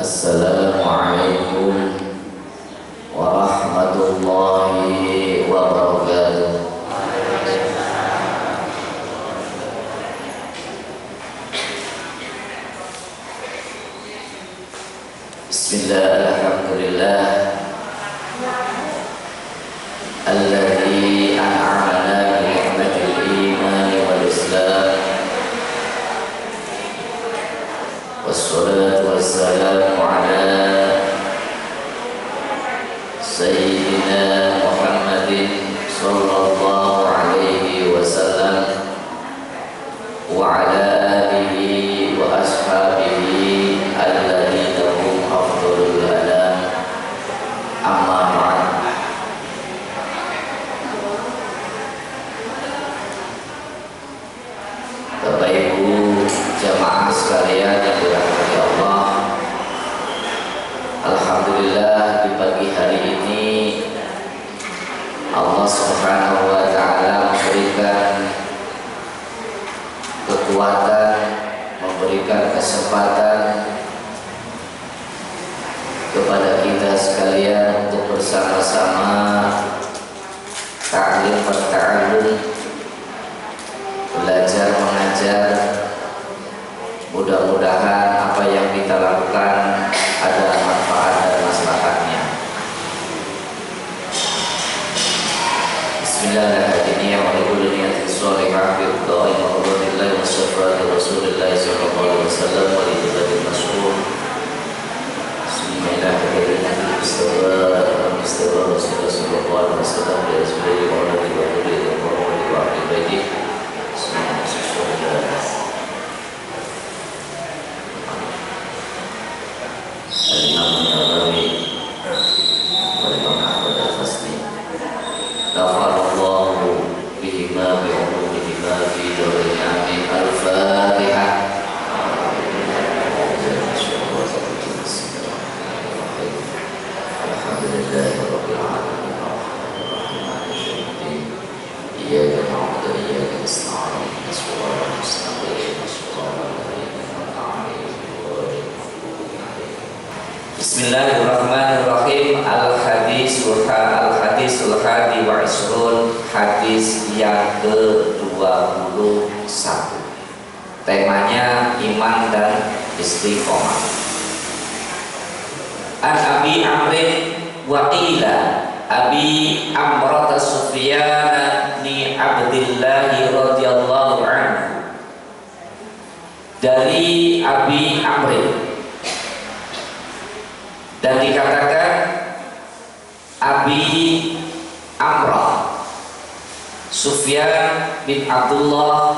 Assalamualaikum warahmatullahi wabarakatuh. Bismillah, alhamdulillah alladzi an'amana bi ni'matil iman wal islam, wassalatu wassalamu ala sayyidina Muhammadin sallallahu alaihi wasallam wa ala alihi wa ashabihi alladzina hum afdalul anam, amma ba'd. Bapak Ibu jamaah sekalian yang dirahmati Allah, alhamdulillah di pagi hari ini Allah Subhanahu wa taala memberikan kekuatan, memberikan kesempatan kepada kita sekalian untuk bersama-sama ta'lim wa ta'allum, belajar mengajar. Mudah-mudahan apa yang kita lakukan ada manfaat dan maslahatnya. Bismillahirrahmanirrahim. Wa kullu niyatin shalihah fi dha'i ma'rufillah wa syafa'ati Rasulillah sallallahu alaihi wasallam wa li ibadil masyhur. Bismillahirrahmanirrahim. Istighfar Rasulullah sallallahu alaihi wasallam wa rasulullahi wa alihi wa sahbihi wa ahli Al-Imam Nawawi Al-Imam Ahmad Al-Fasli Nafarallahu bihima bi'ulumihima fi darin amin. Al-Fatihah. Alhamdulillahi Rabbil Alamin Iyyaka na'budu wa iyyaka nasta'in Ihdinas mustaqim Bismillahirrahmanirrahim. Al-Hadisul Hadi wa Isrun, hadis yang ke-21. Temanya iman dan istiqomah. An Abi Amrin wa qila Abi Amrata Sufyan ni Abdillah radhiyallahu anhu. Dari Abi Amrin, dan dikatakan Abi Amrah Sufyan bin Abdullah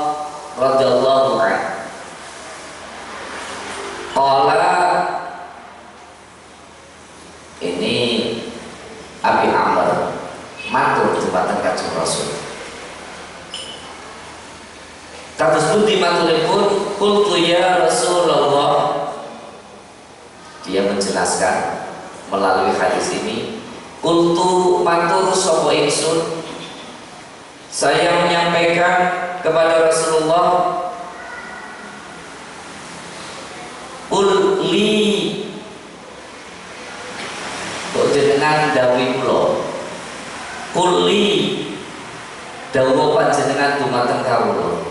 radhiyallahu anhu. Qala, ini Abi Amr matur dumateng Kanjeng Rasul. Kados pundi maturipun? Qultu ya Rasulullah. Dia menjelaskan melalui hadis ini, qultu matur sapa ingsun, saya menyampaikan kepada Rasulullah, qul li, kok jenengan dawuh kula, qul li dawuh panjenengan dumateng kawula,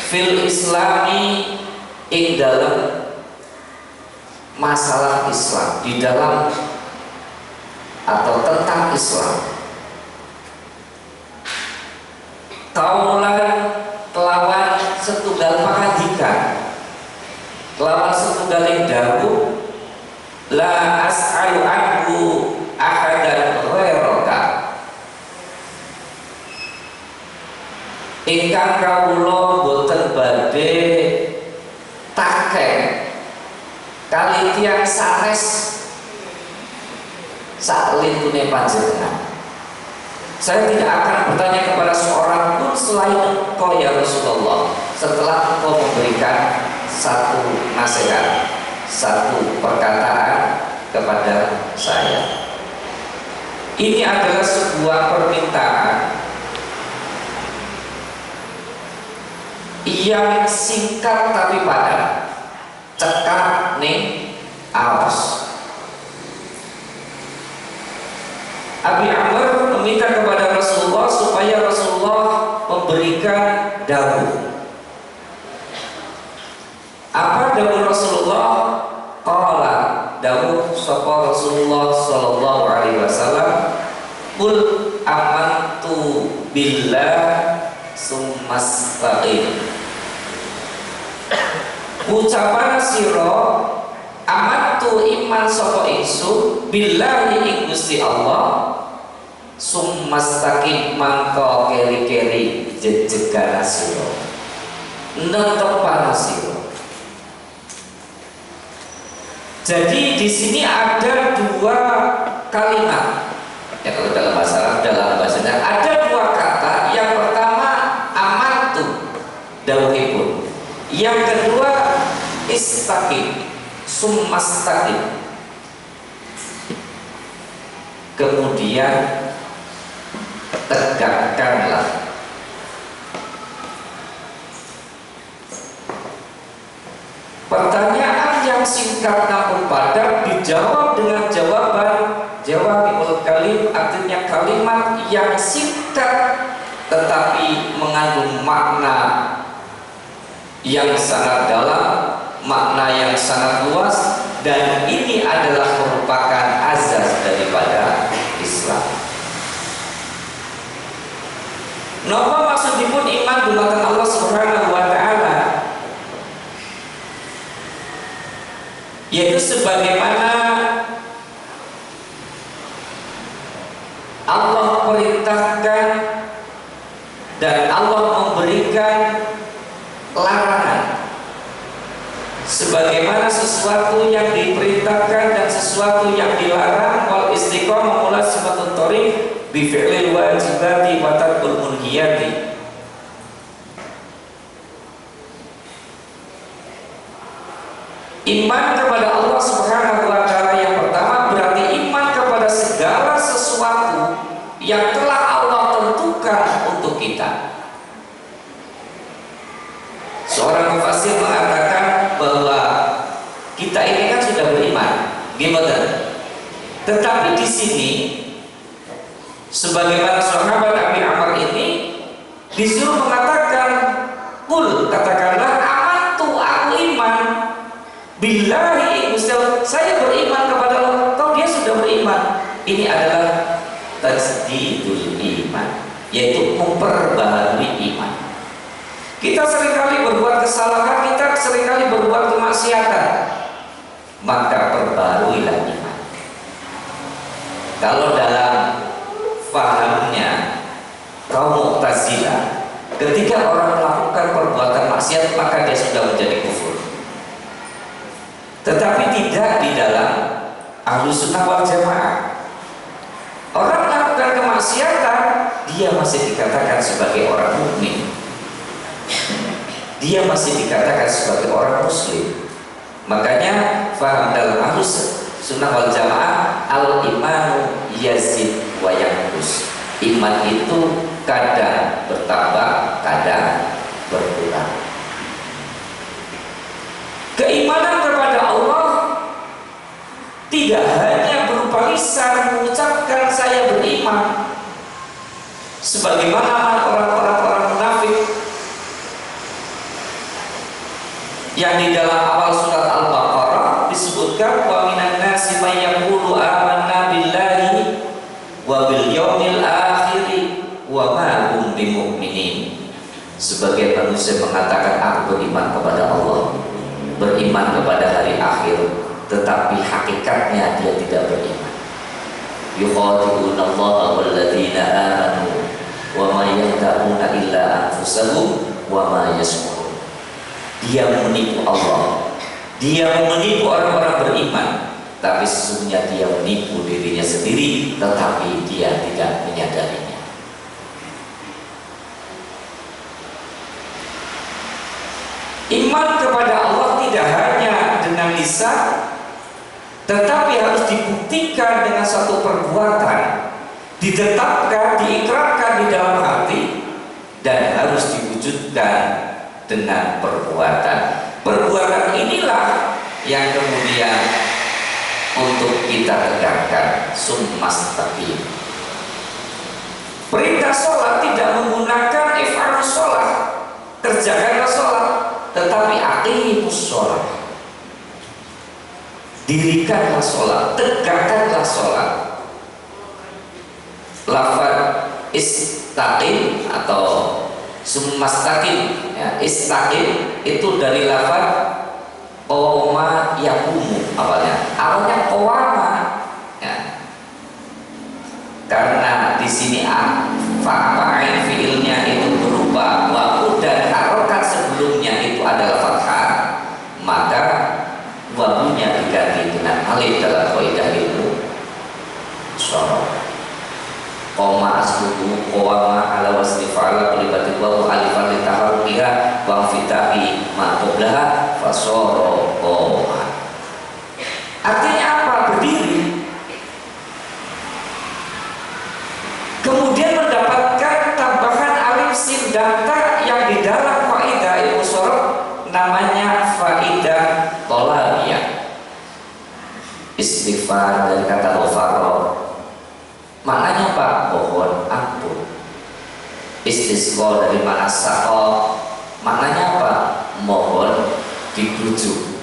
fil islami ing dalem masalah Islam, di dalam atau tentang Islam, kaulan kelawan setunggal pangandikan, kelawan setunggal dawuh, la as'alu anhu ahadan ghairaka, ingkang kawula boten badhe takeh kali tiang sanes saklintune panjenengan. Saya tidak akan bertanya kepada seorang pun selain engkau ya Rasulullah, setelah engkau memberikan satu nasihat, satu perkataan kepada saya. Ini adalah sebuah permintaan yang singkat tapi padat. cekak ning aos. Abi Amr meminta kepada Rasulullah supaya Rasulullah memberikan dawuh. Apa dawuh Rasulullah? Qala, dawuh sapa Rasulullah sallallahu alaihi wasallam, qul amantu billah summastaqim. Ucapan sira amantu iman sapa ingsun billahi ing Gusti Allah summastaqim mangko keri-keri jejegana sira netepana sira. Jadi di sini ada dua kalimat. Ya kalau dalam bahasanya ada dua kata. Yang pertama amantu dawuhipun. Yang kedua istaqim summastaqim. Kemudian tegakkanlah. Pertanyaan yang singkat namun padat dijawab dengan jawaban jawabul kalim, artinya kalimat yang singkat tetapi mengandung makna yang sangat dalam, makna yang sangat luas, dan ini adalah merupakan azas daripada Islam. Napa maksudipun iman dumateng Allah Subhanahu wa taala? Yaitu sebagaimana Allah perintahkan dan Allah memberikan larangan, sebagaimana sesuatu yang diperintahkan dan sesuatu yang dilarang. Wal istiqomah mula sifatut thoriq bi fi'lil wajibati wa tarkul munhiyati. Iman kepada Allah Subhanahu wa taala yang pertama berarti iman kepada segala sesuatu yang telah Allah tentukan untuk kita. Seorang mufassir mengatakan bahwa kita ini kan sudah beriman, gimana? Tetapi di sini sebagaimana sahabat Abi Amr ini disuruh mengatakan, "Qul," katakanlah, "amantu, aku iman billahi, saya beriman kepada Allah." Tahu dia sudah beriman. Ini adalah tajdidul iman, yaitu memperbaharui iman. Kita seringkali berbuat kesalahan, kita seringkali berbuat kemaksiatan, maka perbaharuilah iman. Kalau dalam fahamnya kaum Mu'tazilah, ketika orang melakukan perbuatan maksiat maka dia sudah menjadi kufur. Tetapi tidak di dalam Ahlus Sunnah wal Jamaah. Orang melakukan kemaksiatan, dia masih dikatakan sebagai orang mukmin. Dia masih dikatakan sebagai orang muslim. Makanya faham dalam Ahlus Sunnah wal Jamaah, al-imanu yazid wa yanqus. Iman itu kadang bertambah, kadang berkurang. Keimanan kepada Allah tidak hanya berupa lisan mengucapkan saya beriman, sebagaimana orang munafik yang di dalam awal surat Al-Baqarah disebutkan, wa minan nasi may yaqulu amanna billahi wa bil yaumil akhir wa ma hum bimu'minin. Sebagai manusia mengatakan aku beriman kepada Allah, beriman kepada hari akhir, tetapi hakikatnya dia tidak beriman. Yukhadi'una Allah wal ladzina amanu wa ma yakhda'una illa anfusahum wa ma yash'urun. Dia menipu Allah, dia menipu orang-orang beriman, tapi sesungguhnya dia menipu dirinya sendiri, tetapi dia tidak menyadarinya. Iman kepada Allah tidak hanya dengan lisan, tetapi harus dibuktikan dengan satu perbuatan, ditetapkan, diikrarkan di dalam hati, dan harus diwujudkan dengan perbuatan. Perbuatan inilah yang kemudian untuk kita tegakkan summastaqim. Perintah sholat tidak menggunakan if'alus sholat, kerjakanlah sholat, tetapi aqimus sholat, dirikanlah sholat, tegakkanlah sholat. Lafaz istaqim atau summastaqim, ya, istaqim itu dari lafaz qawma yaqumu awalnya qawama, ya. Karena di sini fa'il fiilnya itu berupa wawu dan harokat sebelumnya itu adalah fathah, maka wawunya diganti dengan alif dalam kaidah ilmu shoroh. Qoma asluhu qawama ala wasni fa'ala qulibati wawu alifan litaharrukiha wa fitahi ma qablaha fasoro qoma. Artinya apa? Berdiri, kemudian mendapatkan tambahan alif sin dan ta yang di dalam faidah ilmu shoroh namanya faidah tolabiyah. Istighfar dari kata ghafara, maknanya apa? Mohon ampun. Istisqa dari mana saqa, maknanya apa? Mohon dibujuk,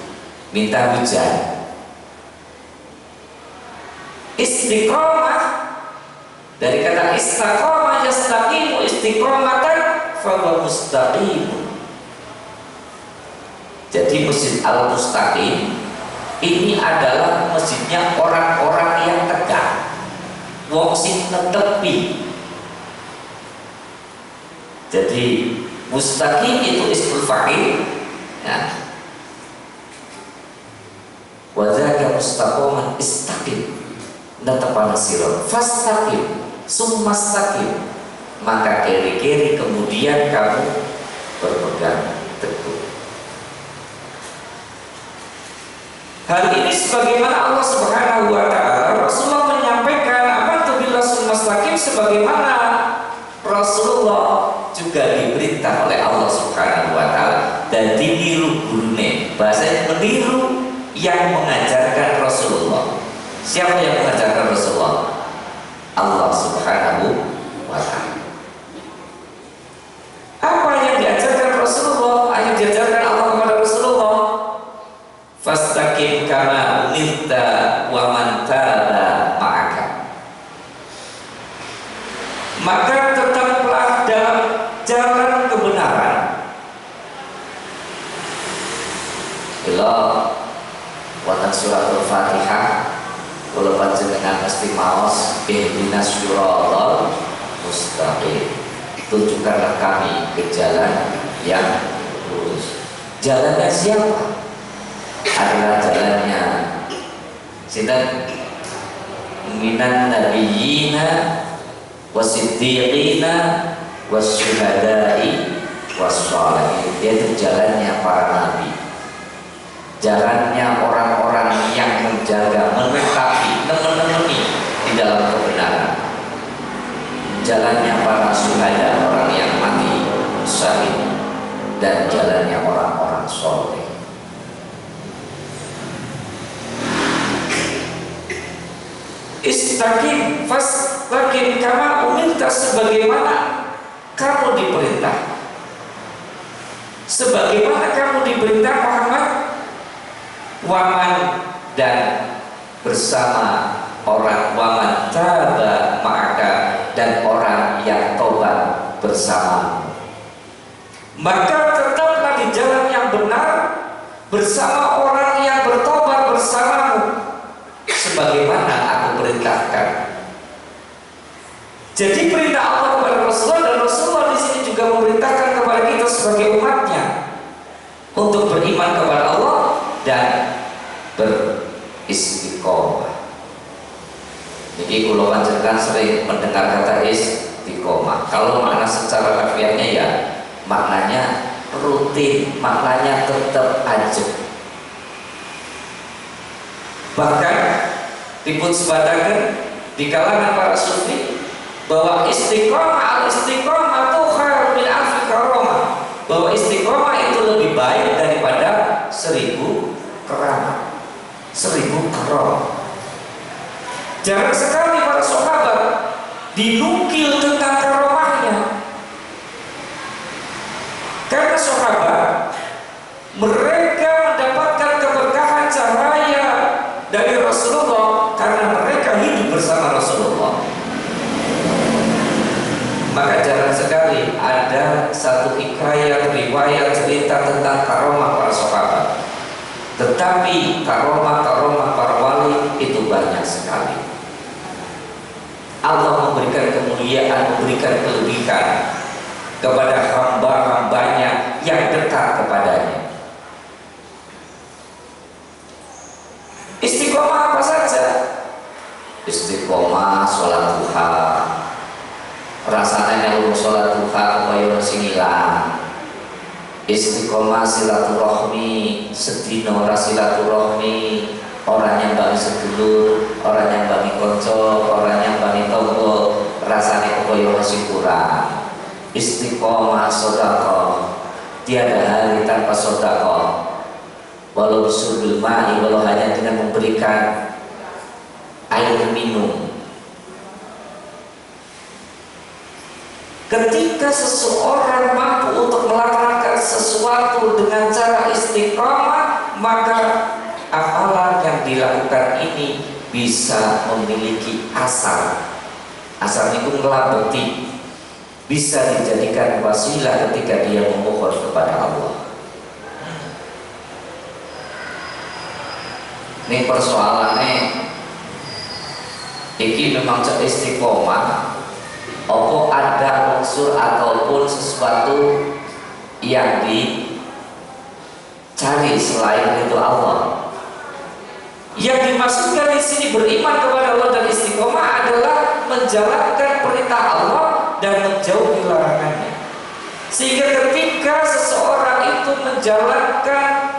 minta hujan. Istiqomah dari kata istaqamah yastaqimu istiqomatan fa huwa mustaqim. Jadi masjid al-mustaqim ini adalah masjidnya orang-orang yang tegak, wong sing netepi. Jadi mustaqim itu ismul fa'il, ya. Wa dzaka mustaqaman istaqim, netepana sira, fastaqim, summastaqim, maka kiri-kiri kemudian kamu berpegang teguh. Hal ini sebagaimana Allah Subhanahu wa taala, Rasulullah menyampaikan apa itu bila summastaqim, sebagaimana Rasulullah juga diperintah oleh Allah Subhanahu wa taala dan diniru gurune. Bahasa meniru yang mengajarkan Rasulullah. Siapa yang mengajarkan Rasulullah? Allah Subhanahu wa taala. Apa yang diajarkan Rasulullah? Yang diajarkan Allah kepada Rasulullah, fastaqim kama umirta wa man taba ma'aka. Maka tetaplah dalam jalan kebenaran. Bila wonten suratul Fatihah, kula panjenengan mesti maos ihdinas siratal mustaqim. Tunjukkanlah kami ke jalan yang lurus. Jalannya siapa? Adalah jalannya sinten? Minan nabiyina wasiddiqina wasyuhada'i wassalihin. Yaitu jalannya para nabi, jalannya orang-orang yang menjaga, menetapi, menemani di dalam kebenaran, jalannya para syuhada, orang yang mati syahid, dan jalannya orang-orang soleh. Istaqim fastaqim kama umirta, sebagaimana kamu diperintah, sebagaimana kamu diperintah Muhammad. Waman, dan bersama orang, waman taba ma'aka, dan orang yang tobat bersama. Maka tetaplah di jalan yang benar bersama orang yang bertobat bersamamu, sebagaimana aku perintahkan. Jadi perintah Allah kepada Rasulullah, dan Rasulullah di sini juga memerintahkan kepada kita sebagai umatnya untuk beriman kepada Allah dan beristiqomah. Jadi kalau panjenengan sering mendengar kata istiqomah, kalau makna secara harfiahnya ya maknanya rutin, maknanya tetap aja. Bahkan dipun sebatakan di kalangan para sufi bahwa istiqomah, al-istiqomah itu khairun min alfi karamah, bahwa istiqomah itu lebih baik daripada 1000 keramat. ihram. Jarang sekali para sahabat dinukil tentang karomahnya, karena sahabat mereka mendapatkan keberkahan cahaya dari Rasulullah karena mereka hidup bersama Rasulullah. Maka jarang sekali ada satu hikayat, riwayat, cerita tentang karomah para sahabat. Tetapi karomah-karomah para wali itu banyak sekali. Allah memberikan kemuliaan, memberikan kelebihan kepada hamba-hambanya yang dekat kepadanya. Istiqomah apa saja? Istiqomah sholat duha. Rasanya yang sholat duha kebayang sing ilang. Istiqomah silaturahmi, sedina ora silaturahmi, orang yang bagi sedulur, orang yang bagi konco, orang yang bagi tonggo, rasanya kebayang sing kurang. Istiqomah sedekah, tiada hari tanpa sedekah. Walau bisurbil ma'i, walau hanya dengan memberikan air minum. Ketika seseorang mampu untuk melakukan sesuatu dengan cara istiqomah, maka amalan yang dilakukan ini bisa memiliki asar. Asar itu ngelabeti, bisa dijadikan wasilah ketika dia memohon kepada Allah. Ini persoalannya, ini memang istiqomah. Apa ada unsur ataupun sesuatu yang dicari selain itu Allah? Yang dimaksudkan di sini beriman kepada Allah dan istiqomah adalah menjalankan perintah Allah dan menjauhi larangannya. Sehingga ketika seseorang itu menjalankan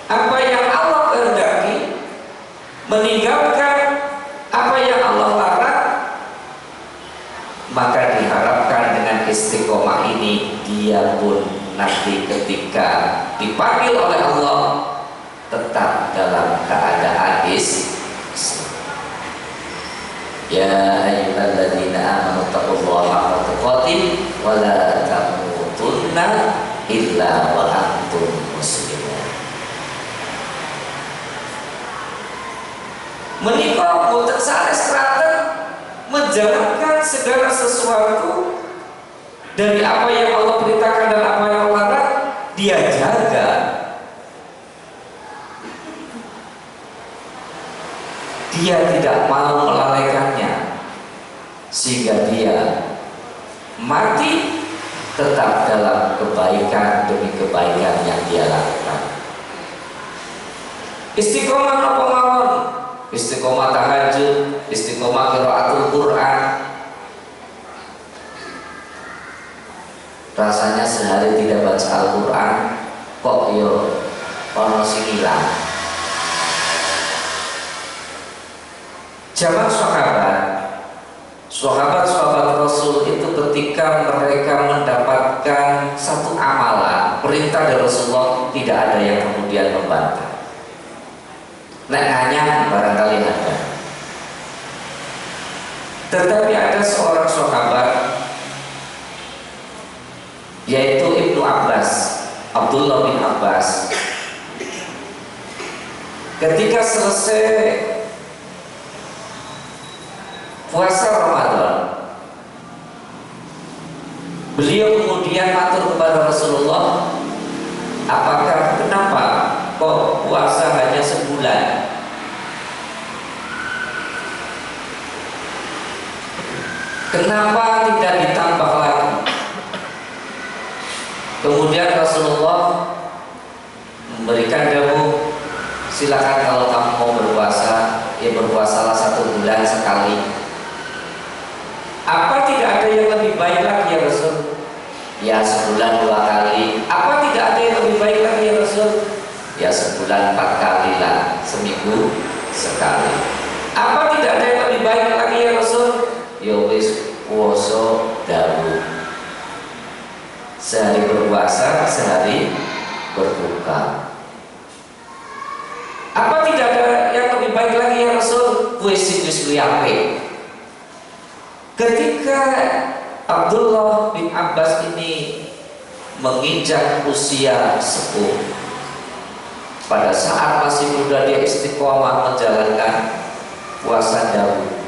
apa yang Allah kehendaki, meninggalkan apa yang Allah larang, maka diharapkan dengan istiqomah ini dia pun nanti ketika dipanggil oleh Allah tetap dalam keadaan Ya ayyuhalladzina amanu taqullaha haqqa tuqatih wa la tamutunna illa wa antum muslimun. Menikah boten sanes kraten menjalankan segala sesuatu dari apa yang Allah perintahkan dan apa yang Allah larang, dia jaga. Dia tidak mau melalaikannya, sehingga dia mati tetap dalam kebaikan demi kebaikan yang dia lakukan. Istiqomah apa mawon? Istiqomah tahajud, istiqomah qiraatul Quran. Rasanya sehari tidak baca Al-Quran, kok yo ono sing ilang. Zaman sahabat Rasul itu ketika mereka mendapatkan satu amalan, perintah dari Rasulullah, tidak ada yang kemudian membantah. Nek nanya barangkali ada. Tetapi ada seorang sahabat, yaitu Ibnu Abbas, Abdullah bin Abbas. Ketika selesai puasa Ramadan, beliau kemudian matur kepada Rasulullah, apakah kenapa kok puasa hanya sebulan? Kenapa tidak ditambah lagi? Kemudian Rasulullah memberikan dawuh, silakan kalau kamu mau berpuasa, ya berpuasalah 1 bulan sekali. Apa tidak ada yang lebih baik lagi ya Rasul? Ya sebulan 2 kali. Apa tidak ada yang lebih baik lagi ya Rasul? Ya sebulan 4 kali lah, seminggu sekali. Apa tidak ada yang lebih baik lagi ya Rasul? Ya wis puasa dawuh. Sehari berpuasa, sehari berbuka. Apa tidak ada yang lebih baik lagi wis liape. Ketika Abdullah bin Abbas ini menginjak usia sepuh, pada saat masih muda dia istiqomah menjalankan puasa Daud.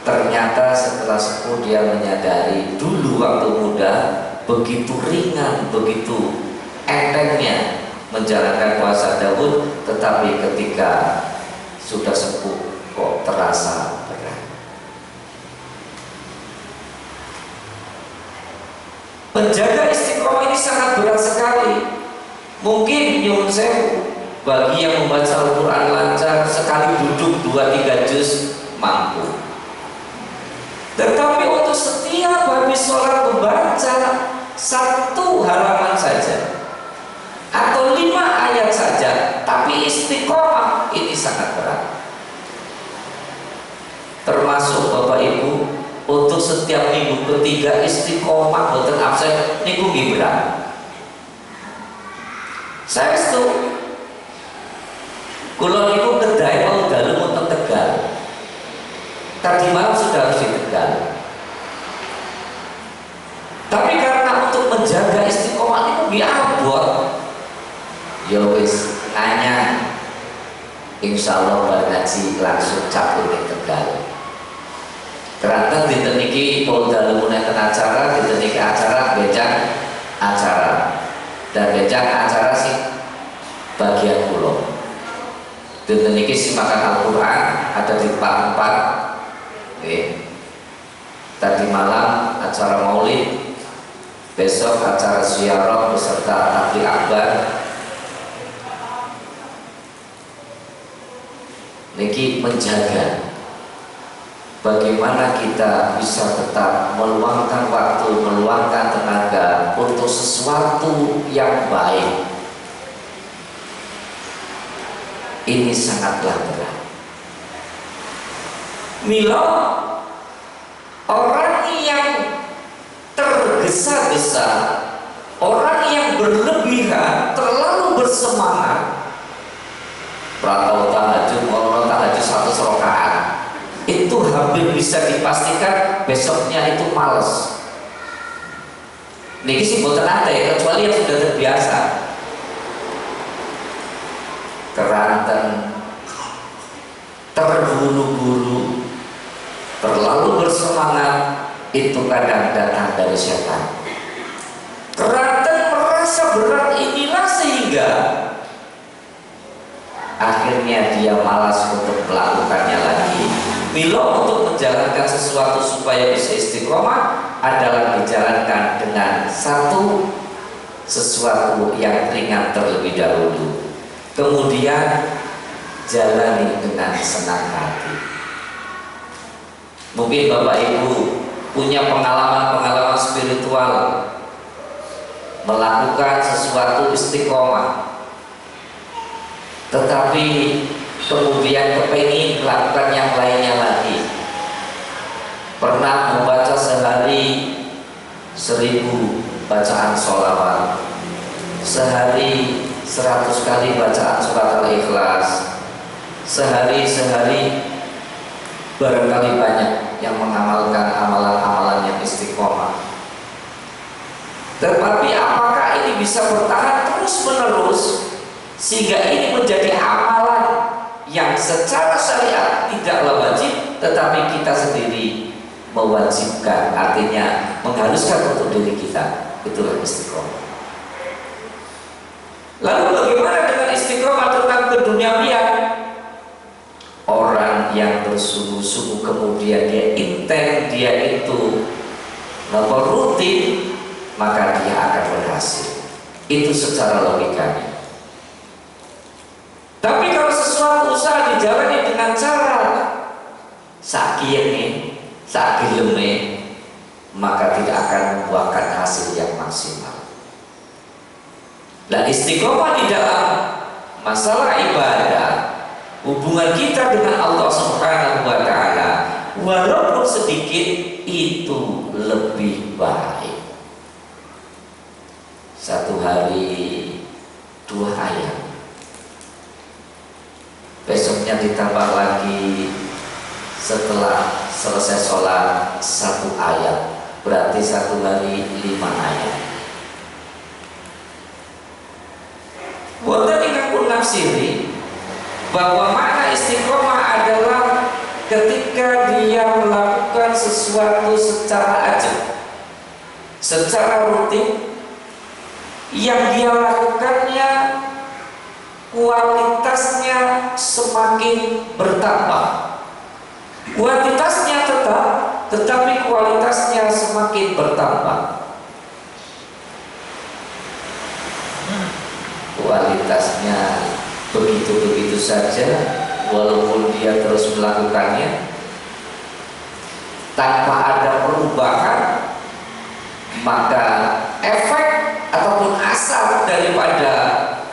Ternyata setelah sepuh dia menyadari dulu waktu muda begitu ringan, begitu entengnya menjalankan puasa Daud, tetapi ketika sudah sepuh kok terasa berat. Menjaga istiqomah ini sangat berat sekali. Mungkin nyuwun sewu bagi yang membaca Al-Quran lancar, sekali duduk 2-3 juz mampu. Tetapi untuk setiap habis sholat membaca 1 halaman saja atau 5 ayat saja, tapi istiqomah ini sangat berat. Termasuk Bapak Ibu, untuk setiap minggu ketiga istiqomah boten absen niku nggih berat. Saya itu kula niku kedai mau dalu wonten Tegal. Tadi malam sudah harus di Tegal. Tapi karena untuk menjaga istiqomah niku nggih abot. Ya wis nanya. Insyaallah bar ngaji langsung cabut di Tegal. Keranten dinten niki Polda Lumune ten acara, dinten niki acara becak acara. Dan becak acara sih bagian kula. Dinten niki simakan Al-Qur'an ada di tempat-tempat. Tadi malam acara Maulid, besok acara ziarah beserta takbir akbar. Niki menjaga bagaimana kita bisa tetap meluangkan waktu, meluangkan tenaga untuk sesuatu yang baik. Ini sangatlah berat. Mila orang yang tergesa-gesa, orang yang berlebihan, terlalu bersemangat, pratau tahajud, mau tahajud 100 rakaat, itu hampir bisa dipastikan besoknya itu males. Niki sih boten ate, kecuali yang sudah terbiasa. Keranten, terburu-buru, terlalu bersemangat, itu kadang datang dari setan. Keranten merasa berat inilah sehingga akhirnya dia malas untuk melakukannya lagi. Milo untuk menjalankan sesuatu supaya bisa istiqomah adalah dijalankan dengan sesuatu yang ringan terlebih dahulu, kemudian jalani dengan senang hati. Mungkin Bapak Ibu punya pengalaman-pengalaman spiritual melakukan sesuatu istiqomah, tetapi kemudian kepengin melakukan yang lainnya lagi. Pernah membaca sehari 1000 bacaan sholawat, sehari 100 kali bacaan surat Al-Ikhlas, sehari barangkali banyak yang mengamalkan amalan-amalan yang istiqomah. Tetapi apakah ini bisa bertahan terus-menerus sehingga ini menjadi amalan yang secara syariat tidaklah wajib, tetapi kita sendiri mewajibkan, artinya mengharuskan untuk diri kita? Itulah istiqomah. Lalu bagaimana dengan istiqomah tentang keduniawian? Orang yang bersungguh-sungguh kemudian dia intent, dia itu rutin, maka dia akan berhasil. Itu secara logikanya. Tapi kalau sesuatu usaha dijalani dengan cara sakiyene, sakileme, maka tidak akan membuahkan hasil yang maksimal. Dan istiqomah di dalam masalah ibadah, hubungan kita dengan Allah Subhanahu wa Ta'ala, walaupun sedikit, itu lebih baik. 1 hari 2 ayat, besoknya Selanjutnya ditambah lagi setelah selesai sholat 1 ayat, berarti 1 hari 5 ayat. Wonten ingkang pun nafsiri bahwa makna istiqomah adalah ketika dia melakukan sesuatu secara ajak, secara rutin, yang dia lakukannya kualitasnya semakin bertambah. Kuantitasnya tetap, tetapi kualitasnya semakin bertambah. Kualitasnya begitu-begitu saja, walaupun dia terus melakukannya tanpa ada perubahan, maka efek ataupun asal daripada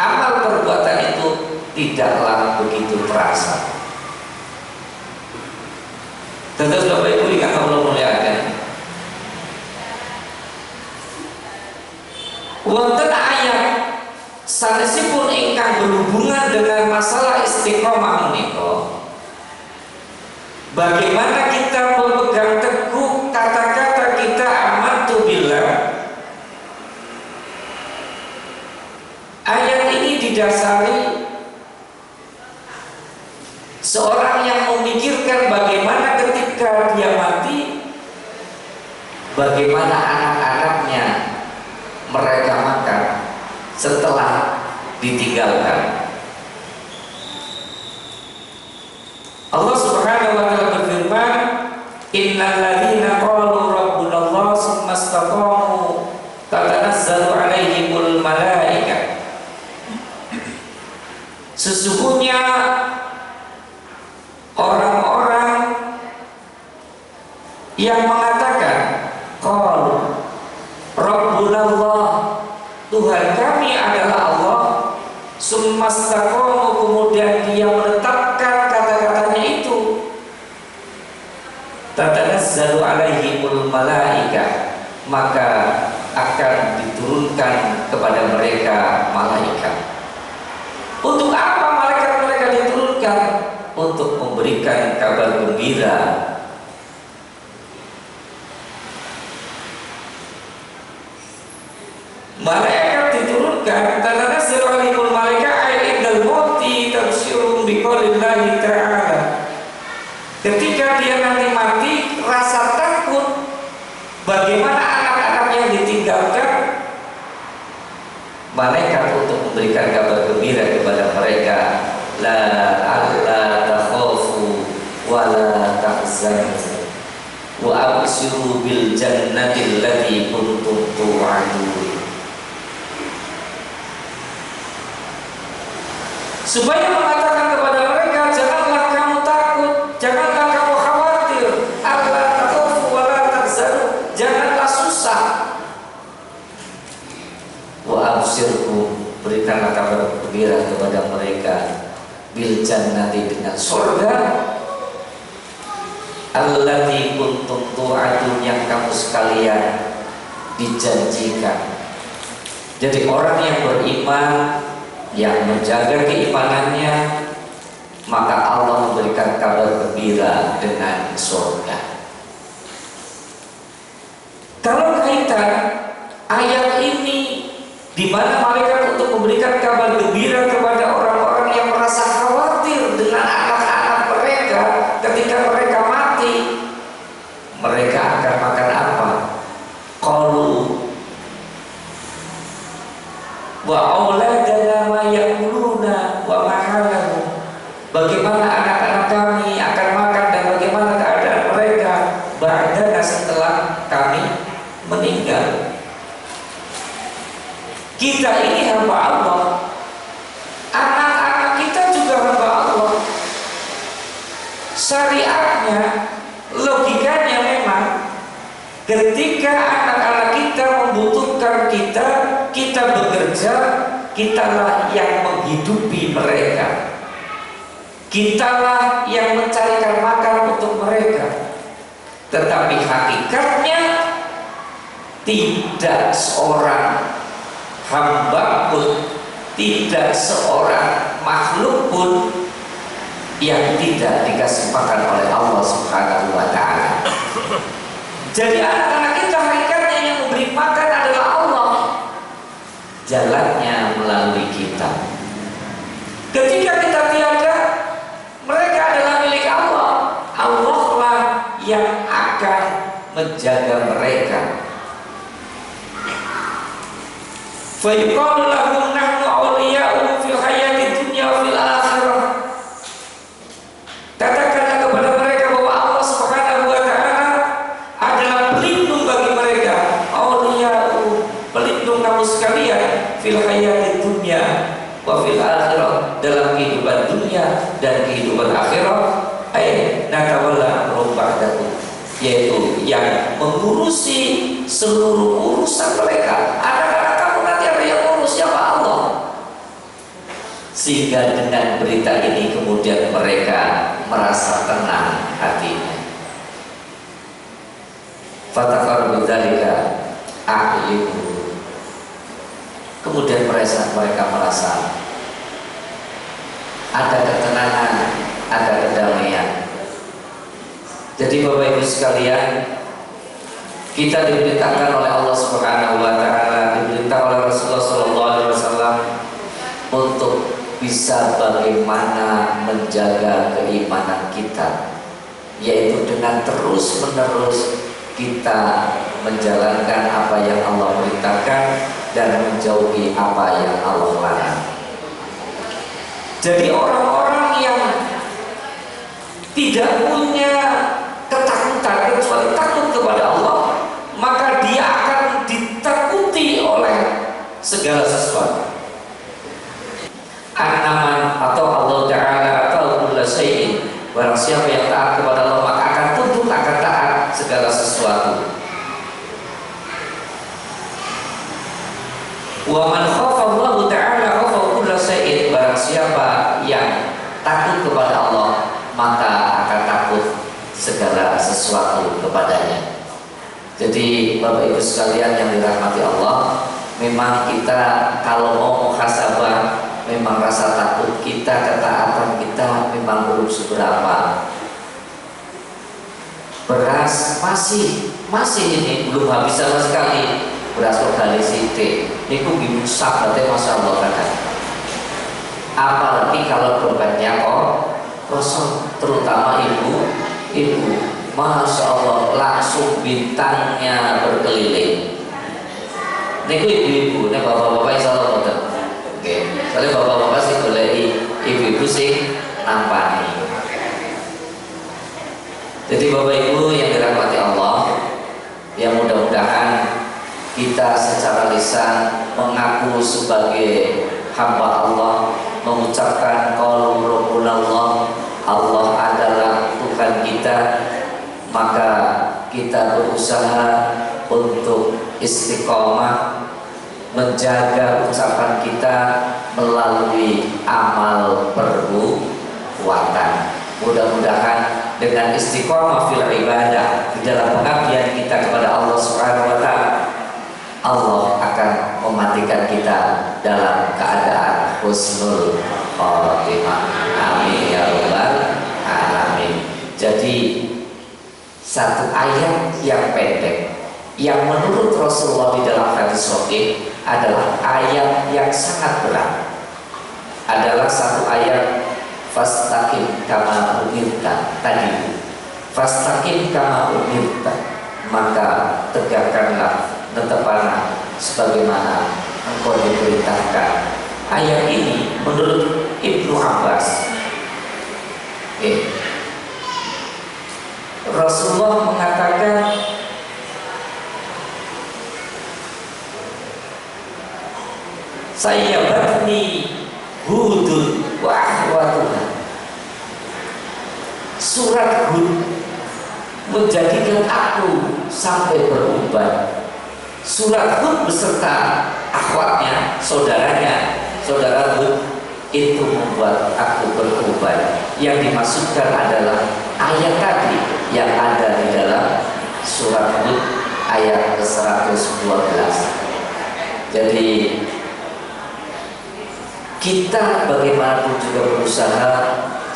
amal perbuatan itu tidaklah begitu terasa. Tentu Bapak Ibu yang Allah muliakan, wonten ayat sanesipun ingkang berhubungan dengan masalah istiqomah menika, bagaimana kita memegang teguh kata-kata kita amantu billah. Ayat ini didasari seorang yang memikirkan bagaimana ketika dia mati, bagaimana anak-anaknya mereka makan setelah ditinggalkan. Allah Subhanahu wa taala berfirman, "Innal ladzina qalu rabbunallah tsumma istaqamu tatanazzalu 'alaihimul malaikah." Sesungguhnya orang-orang yang mengatakan qalu rabbunallah, Tuhan kami adalah Allah, tsumma istaqamu, kemudian dia menetapkan kata-katanya itu, tatanazzalu 'alaihimul malaikah, maka akan diturunkan kepada mereka malaikat. Untuk apa malaikat mereka diturunkan? Untuk memberikan kabar gembira. Malaikat diturunkan, tatanazzalu 'alaihimul malaikah ay indal mauti tabsyirum biqaulillahi ta'ala. Ketika dia nanti mati, rasa takut bagaimana anak-anak yang ditinggalkan, malaikat untuk memberikan kabar gembira kepada mereka, la alla takhafu wa la tahzanu wa abshiru bil jannati allati kuntum tu'adun. Supaya mengatakan kepada mereka, janganlah kamu takut, janganlah kamu khawatir, alla takhafu wa la tahzanu, janganlah susah. Wa abshirhum, berikanlah kabar gembira kepada mereka, bil jannati, dengan surga, allati kuntum tu'adun, yang kamu sekalian dijanjikan. Jadi orang yang beriman, yang menjaga keimanannya, maka Allah memberikan kabar gembira dengan surga. Kalau kaitan ayat ini di mana malaikat untuk memberikan kabar gembira kepada orang-orang yang merasa khawatir dengan anak-anak mereka ketika mereka mati, mereka akan makan apa? Qalu wa auladana ma yaquluna wa mahalahu. Bagaimana anak-anak kami akan makan dan bagaimana keadaan mereka ba'dana, setelah kami meninggal. Kita ini hamba Allah, anak-anak kita juga hamba Allah. Syariatnya, logikanya memang ketika anak-anak kita membutuhkan kita, kita bekerja, kitalah yang menghidupi mereka, kitalah yang mencarikan makan untuk mereka. Tetapi hakikatnya tidak seorang hamba pun, tidak seorang makhluk pun yang tidak dikasih makan oleh Allah Subhanahu wa Ta'ala. Jadi anak-anak kita hakikatnya yang memberi makan adalah Allah, jalannya melalui kita. Ketika kita tiada, mereka adalah milik Allah. Allah lah yang akan menjaga mereka. Fa yuqalu lahum nahnu awliya'uhum fil hayati dunya wa fil akhirah. Katakanlah kepada mereka bahwa Allah Subhanahu wa Ta'ala adalah pelindung bagi mereka. Awliya'u, pelindung kamu sekalian fil hayati dunya wa fil akhirah, dalam kehidupan dunia dan kehidupan akhirat. Natawalla rubba'dahu, yaitu yang mengurusi seluruh urusan mereka. Anak-anak kamu nanti ada yang ngurus, siapa? Allah. Sehingga dengan berita ini kemudian mereka merasa tenang hatinya. Fatakar bidzalika a'yunuhum, kemudian mereka merasa ada ketenangan, ada kedamaian. Jadi Bapak Ibu sekalian, kita diberitakan oleh Allah Subhanahu wa Ta'ala, diberitakan oleh Rasulullah SAW untuk bisa bagaimana menjaga keimanan kita, yaitu dengan terus-menerus kita menjalankan apa yang Allah perintahkan dan menjauhi apa yang Allah larang. Jadi orang-orang yang tidak punya ketakutan kecuali takut kepada Allah, maka dia akan ditakuti oleh segala sesuatu. An-Naman atau Allah Ta'ala atau kulla syai'in, barang siapa yang taat kepada Allah maka akan tunduk, akan taat segala sesuatu. Wa man khafa Allah Ta'ala khafa kulla syai'in, barang siapa yang takut kepada Allah maka akan takut segala sesuatu kepadanya. Jadi Bapak Ibu sekalian yang dirahmati Allah, memang kita kalau mau muhasabah, memang rasa takut kita, ketaatan kita memang belum seberapa. Beras masih ini belum habis sama sekali. Beras kali sithik niku dimusak berarti Masya Allah kan. Apalagi kalau dompetnya kosong, terutama ibu, Masya Allah langsung bintangnya berkeliling. Niku ibu-ibu, nih bapak-bapak insya Allah betul. Oke, soalnya bapak-bapak sih boleh ibu-ibu sih nampani. Jadi Bapak Ibu yang dirahmati Allah, yang mudah-mudahan kita secara lisan mengaku sebagai hamba Allah, mengucapkan qaul rabbunallah, Allah adalah Tuhan kita, maka kita berusaha untuk istiqomah menjaga ucapan kita melalui amal perbuatan. Mudah-mudahan dengan istiqomah fil ibadah, di dalam pengabdian kita kepada Allah Subhanahu wa Ta'ala, Allah akan mematikan kita dalam keadaan husnul khotimah. Amin ya rabbal alamin. Jadi satu ayat yang pendek yang menurut Rasulullah di dalam hadis sahih adalah ayat yang sangat berat. Adalah satu ayat fastaqim kama umirta tadi. Fastaqim kama umirta, maka tegakkanlah, netepkanlah sebagaimana engkau diperintahkan. Ayat ini menurut Ibnu Abbas, Rasulullah mengatakan saya batni Hudun wa ahwatuha. Surat Hud menjadikan aku sampai beruban. Surat Hud beserta akhwatnya, saudaranya, saudara Hud itu membuat aku beruban. Yang dimaksudkan adalah ayat tadi yang ada di dalam surat Hud ayat ke-112. Jadi kita bagaimanapun juga berusaha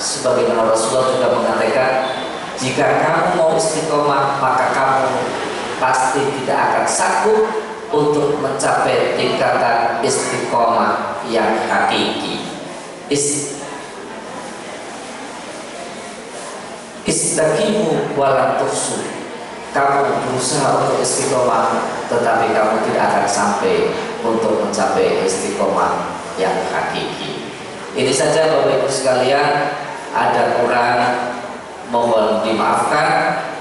sebagaimana Rasulullah juga mengatakan, jika kamu mau istiqomah maka kamu pasti tidak akan sanggup untuk mencapai tingkatan istiqomah yang hakiki. Istaqimu walam tuhsu. Kamu berusaha untuk istiqomah, tetapi kamu tidak akan sampai untuk mencapai istiqomah yang hakiki. Ini saja Bapak Ibu sekalian, ada kurang mohon dimaafkan.